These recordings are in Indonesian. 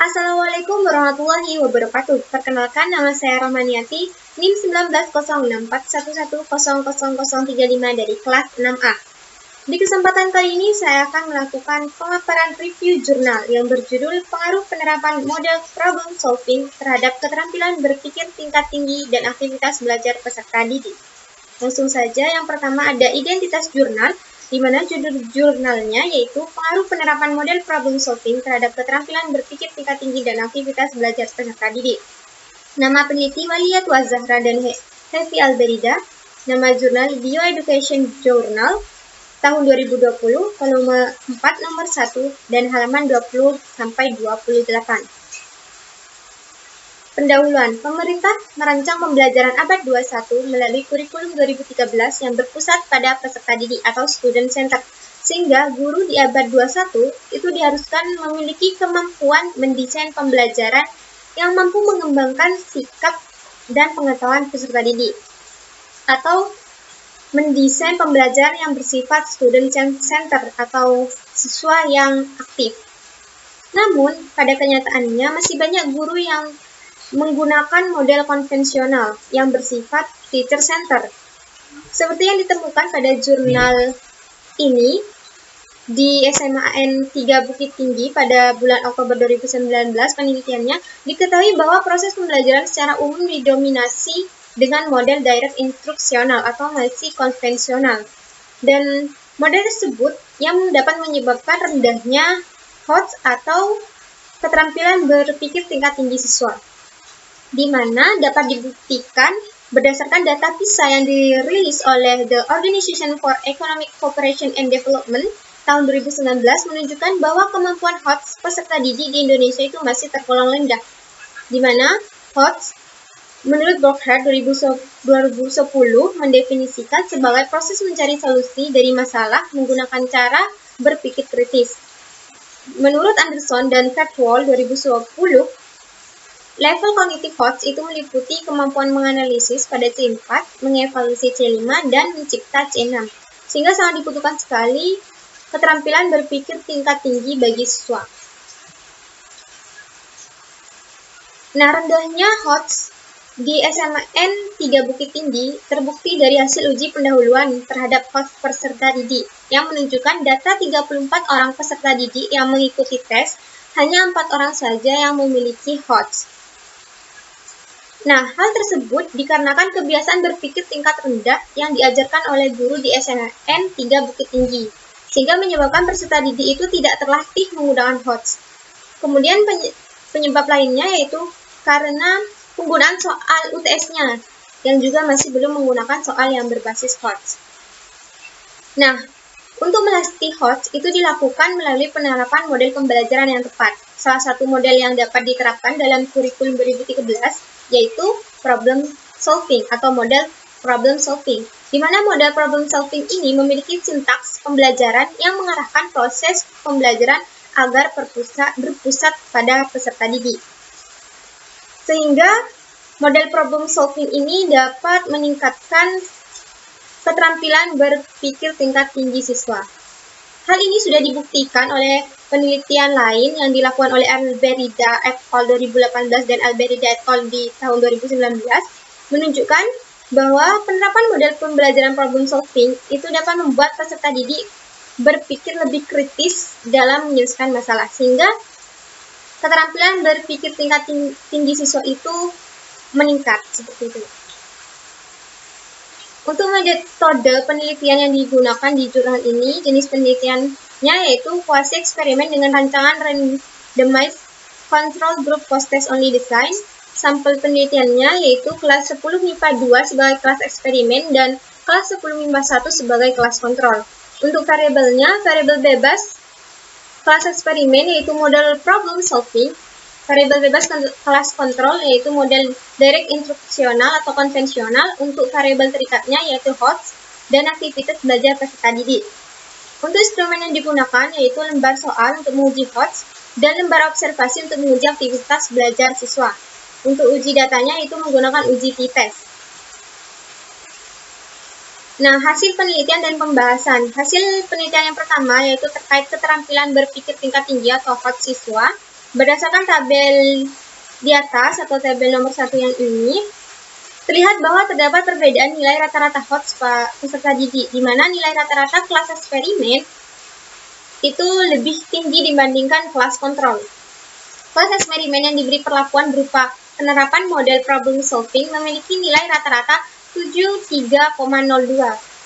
Assalamualaikum warahmatullahi wabarakatuh. Perkenalkan, nama saya Rahmaniati, NIM 190641100035 dari kelas 6A. Di kesempatan kali ini saya akan melakukan pemaparan review jurnal yang berjudul Pengaruh Penerapan Model Problem Solving terhadap Keterampilan Berpikir Tingkat Tinggi dan Aktivitas Belajar Peserta Didik. Langsung saja, yang pertama ada identitas jurnal, di mana judul jurnalnya yaitu Pengaruh Penerapan Model Problem Solving terhadap Keterampilan Berpikir Tingkat Tinggi dan Aktivitas Belajar Peserta Didik. Nama peneliti Waliyat Wazahra dan Hefi Alberida. Nama jurnal Bioeducation Journal tahun 2020, volume 4 nomor 1 dan halaman 20 sampai 28. Pendahuluan, pemerintah merancang pembelajaran abad 21 melalui kurikulum 2013 yang berpusat pada peserta didik atau student center, sehingga guru di abad 21 itu diharuskan memiliki kemampuan mendesain pembelajaran yang mampu mengembangkan sikap dan pengetahuan peserta didik, atau mendesain pembelajaran yang bersifat student center atau siswa yang aktif. Namun, pada kenyataannya masih banyak guru yang menggunakan model konvensional yang bersifat teacher center. Seperti yang ditemukan pada jurnal ini di SMAN 3 Bukit Tinggi pada bulan Oktober 2019, penelitiannya diketahui bahwa proses pembelajaran secara umum didominasi dengan model direct instruksional atau masih konvensional. Dan model tersebut yang dapat menyebabkan rendahnya HOTS atau keterampilan berpikir tingkat tinggi siswa, di mana dapat dibuktikan berdasarkan data PISA yang dirilis oleh The Organization for Economic Cooperation and Development tahun 2019 menunjukkan bahwa kemampuan HOTS peserta didik di Indonesia itu masih tergolong rendah, di mana HOTS menurut Burkhardt 2010 mendefinisikan sebagai proses mencari solusi dari masalah menggunakan cara berpikir kritis. Menurut Anderson dan Fatwell 2010, level kognitif HOTS itu meliputi kemampuan menganalisis pada C4, mengevaluasi C5, dan mencipta C6. Sehingga sangat dibutuhkan sekali keterampilan berpikir tingkat tinggi bagi siswa. Nah, rendahnya HOTS di SMAN 3 Bukit Tinggi terbukti dari hasil uji pendahuluan terhadap HOTS peserta didik yang menunjukkan data 34 orang peserta didik yang mengikuti tes, hanya 4 orang saja yang memiliki HOTS. Nah, hal tersebut dikarenakan kebiasaan berpikir tingkat rendah yang diajarkan oleh guru di SMAN 3 Bukit Tinggi, sehingga menyebabkan peserta didik itu tidak terlatih menggunakan HOTS. Kemudian penyebab lainnya yaitu karena penggunaan soal UTS-nya, yang juga masih belum menggunakan soal yang berbasis HOTS. Nah, untuk melatih HOTS itu dilakukan melalui penerapan model pembelajaran yang tepat. Salah satu model yang dapat diterapkan dalam kurikulum 2013 yaitu problem solving atau model problem solving, di mana model problem solving ini memiliki sintaks pembelajaran yang mengarahkan proses pembelajaran agar berpusat pada peserta didik. Sehingga model problem solving ini dapat meningkatkan keterampilan berpikir tingkat tinggi siswa. Hal ini sudah dibuktikan oleh penelitian lain yang dilakukan oleh Alberida et al. 2018 dan Alberida et al. Di tahun 2019, menunjukkan bahwa penerapan model pembelajaran problem solving itu dapat membuat peserta didik berpikir lebih kritis dalam menyelesaikan masalah, sehingga keterampilan berpikir tingkat tinggi siswa itu meningkat seperti itu. Untuk metode penelitian yang digunakan di jurnal ini, jenis penelitiannya yaitu quasi eksperimen dengan rancangan randomized control group post-test only design. Sampel penelitiannya yaitu kelas 10 MIPA 2 sebagai kelas eksperimen dan kelas 10 MIPA 1 sebagai kelas kontrol. Untuk variabelnya, variabel bebas kelas eksperimen yaitu model problem solving, variabel bebas kelas kontrol yaitu model direct instruksional atau konvensional, untuk variabel terikatnya yaitu HOTS, dan aktivitas belajar peserta didik. Untuk instrumen yang digunakan yaitu lembar soal untuk menguji HOTS dan lembar observasi untuk menguji aktivitas belajar siswa. Untuk uji datanya itu menggunakan uji t-test. Nah, hasil penelitian dan pembahasan. Hasil penelitian yang pertama yaitu terkait keterampilan berpikir tingkat tinggi atau HOTS siswa, Berdasarkan tabel di atas atau tabel nomor 1 yang ini, terlihat bahwa terdapat perbedaan nilai rata-rata HOTS peserta didik, di mana nilai rata-rata kelas eksperimen itu lebih tinggi dibandingkan kelas kontrol. Kelas eksperimen yang diberi perlakuan berupa penerapan model problem solving memiliki nilai rata-rata 73,02.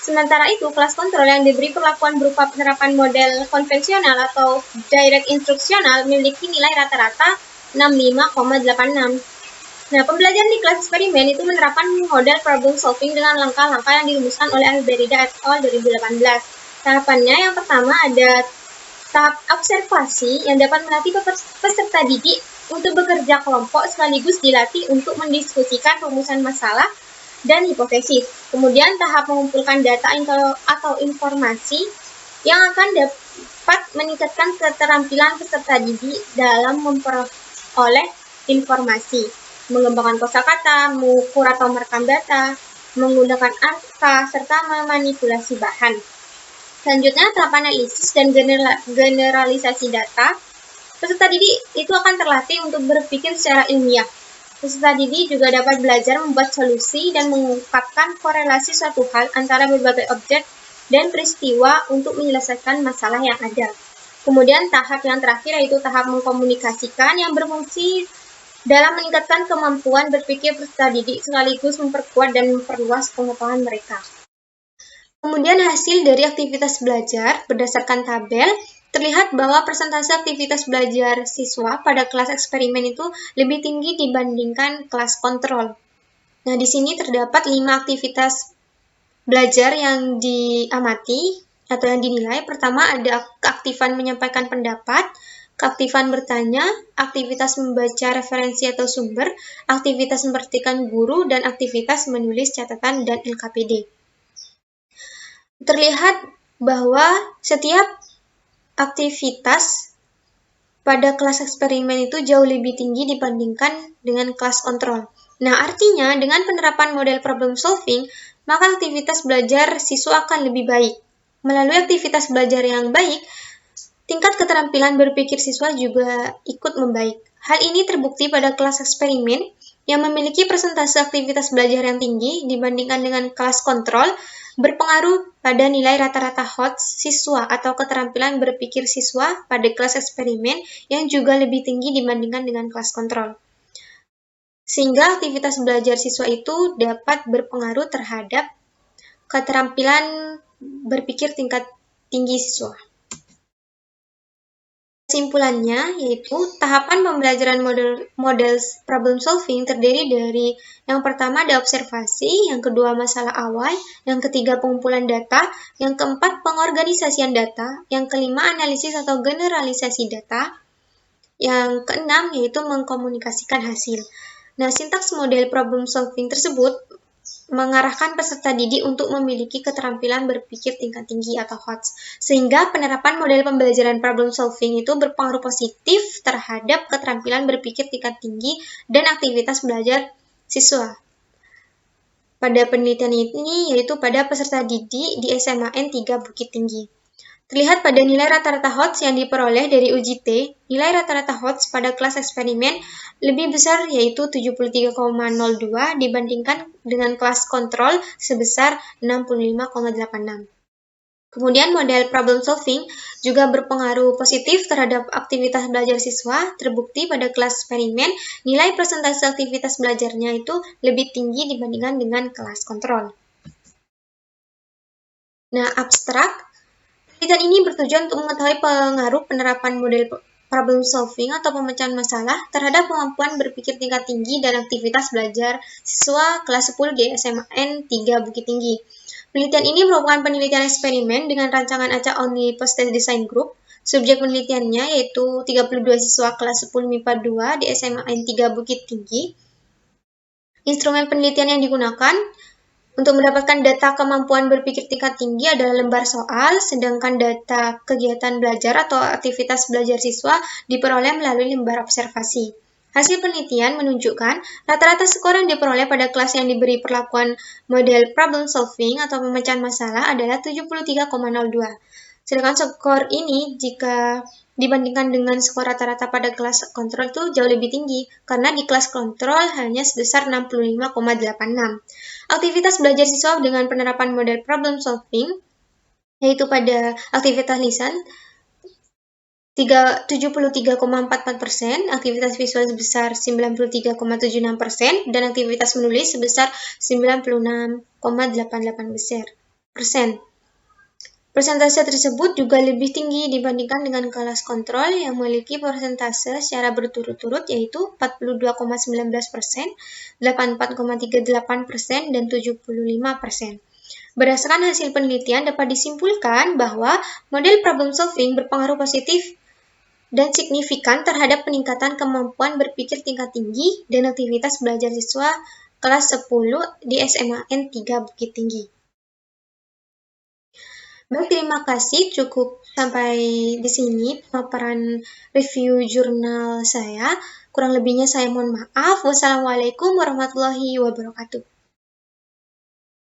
Sementara itu, kelas kontrol yang diberi perlakuan berupa penerapan model konvensional atau direct instruksional memiliki nilai rata-rata 65,86. Nah, pembelajaran di kelas eksperimen itu menerapkan model problem solving dengan langkah-langkah yang dirumuskan oleh Alberida et al. 2018. Tahapannya yang pertama ada tahap observasi yang dapat melatih peserta didik untuk bekerja kelompok sekaligus dilatih untuk mendiskusikan rumusan masalah dan hipotesis. Kemudian tahap mengumpulkan data atau informasi yang akan dapat meningkatkan keterampilan peserta didik dalam memperoleh informasi, mengembangkan kosakata, mengukur atau merekam data, menggunakan angka, serta memanipulasi bahan. Selanjutnya, tahap analisis dan generalisasi data. Peserta didik itu akan terlatih untuk berpikir secara ilmiah. Peserta didik juga dapat belajar membuat solusi dan mengungkapkan korelasi suatu hal antara berbagai objek dan peristiwa untuk menyelesaikan masalah yang ada. Kemudian tahap yang terakhir yaitu tahap mengkomunikasikan yang berfungsi dalam meningkatkan kemampuan berpikir peserta didik sekaligus memperkuat dan memperluas pengetahuan mereka. Kemudian hasil dari aktivitas belajar berdasarkan tabel, terlihat bahwa persentase aktivitas belajar siswa pada kelas eksperimen itu lebih tinggi dibandingkan kelas kontrol. Nah, di sini terdapat 5 aktivitas belajar yang diamati atau yang dinilai. Pertama ada keaktifan menyampaikan pendapat, keaktifan bertanya, aktivitas membaca referensi atau sumber, aktivitas memperhatikan guru, dan aktivitas menulis catatan dan LKPD. Terlihat bahwa setiap aktivitas pada kelas eksperimen itu jauh lebih tinggi dibandingkan dengan kelas kontrol. Nah, artinya dengan penerapan model problem solving, maka aktivitas belajar siswa akan lebih baik. Melalui aktivitas belajar yang baik, tingkat keterampilan berpikir siswa juga ikut membaik. Hal ini terbukti pada kelas eksperimen yang memiliki persentase aktivitas belajar yang tinggi dibandingkan dengan kelas kontrol, berpengaruh pada nilai rata-rata HOTS siswa atau keterampilan berpikir siswa pada kelas eksperimen yang juga lebih tinggi dibandingkan dengan kelas kontrol. Sehingga aktivitas belajar siswa itu dapat berpengaruh terhadap keterampilan berpikir tingkat tinggi siswa. Kesimpulannya yaitu tahapan pembelajaran model problem solving terdiri dari yang pertama ada observasi, yang kedua masalah awal, yang ketiga pengumpulan data, yang keempat pengorganisasian data, yang kelima analisis atau generalisasi data, yang keenam yaitu mengkomunikasikan hasil. Nah, sintaks model problem solving tersebut mengarahkan peserta didik untuk memiliki keterampilan berpikir tingkat tinggi atau HOTS, sehingga penerapan model pembelajaran problem solving itu berpengaruh positif terhadap keterampilan berpikir tingkat tinggi dan aktivitas belajar siswa. Pada penelitian ini yaitu pada peserta didik di SMAN 3 Bukit Tinggi. Terlihat pada nilai rata-rata HOTS yang diperoleh dari uji T, nilai rata-rata HOTS pada kelas eksperimen lebih besar yaitu 73,02 dibandingkan dengan kelas kontrol sebesar 65,86. Kemudian model problem solving juga berpengaruh positif terhadap aktivitas belajar siswa, terbukti pada kelas eksperimen nilai persentase aktivitas belajarnya itu lebih tinggi dibandingkan dengan kelas kontrol. Nah, abstrak. Penelitian ini bertujuan untuk mengetahui pengaruh penerapan model problem solving atau pemecahan masalah terhadap kemampuan berpikir tingkat tinggi dan aktivitas belajar siswa kelas 10 di SMAN 3 Bukit Tinggi. Penelitian ini merupakan penelitian eksperimen dengan rancangan acak Only Post-Test Design Group. Subjek penelitiannya yaitu 32 siswa kelas 10 MIPA 2 di SMAN 3 Bukit Tinggi. Instrumen penelitian yang digunakan untuk mendapatkan data kemampuan berpikir tingkat tinggi adalah lembar soal, sedangkan data kegiatan belajar atau aktivitas belajar siswa diperoleh melalui lembar observasi. Hasil penelitian menunjukkan rata-rata skor yang diperoleh pada kelas yang diberi perlakuan model problem solving atau pemecahan masalah adalah 73,02. Sedangkan skor ini jika dibandingkan dengan skor rata-rata pada kelas kontrol itu jauh lebih tinggi, karena di kelas kontrol hanya sebesar 65,86. Aktivitas belajar siswa dengan penerapan model problem solving, yaitu pada aktivitas lisan, 73,44%, aktivitas visual sebesar 93,76%, dan aktivitas menulis sebesar 96,88%. Persentase tersebut juga lebih tinggi dibandingkan dengan kelas kontrol yang memiliki persentase secara berturut-turut yaitu 42,19%, 84,38%, dan 75%. Berdasarkan hasil penelitian dapat disimpulkan bahwa model problem solving berpengaruh positif dan signifikan terhadap peningkatan kemampuan berpikir tingkat tinggi dan aktivitas belajar siswa kelas 10 di SMAN 3 Bukit Tinggi. Baik, terima kasih. Cukup sampai di sini pemaparan review jurnal saya. Kurang lebihnya saya mohon maaf. Wassalamualaikum warahmatullahi wabarakatuh.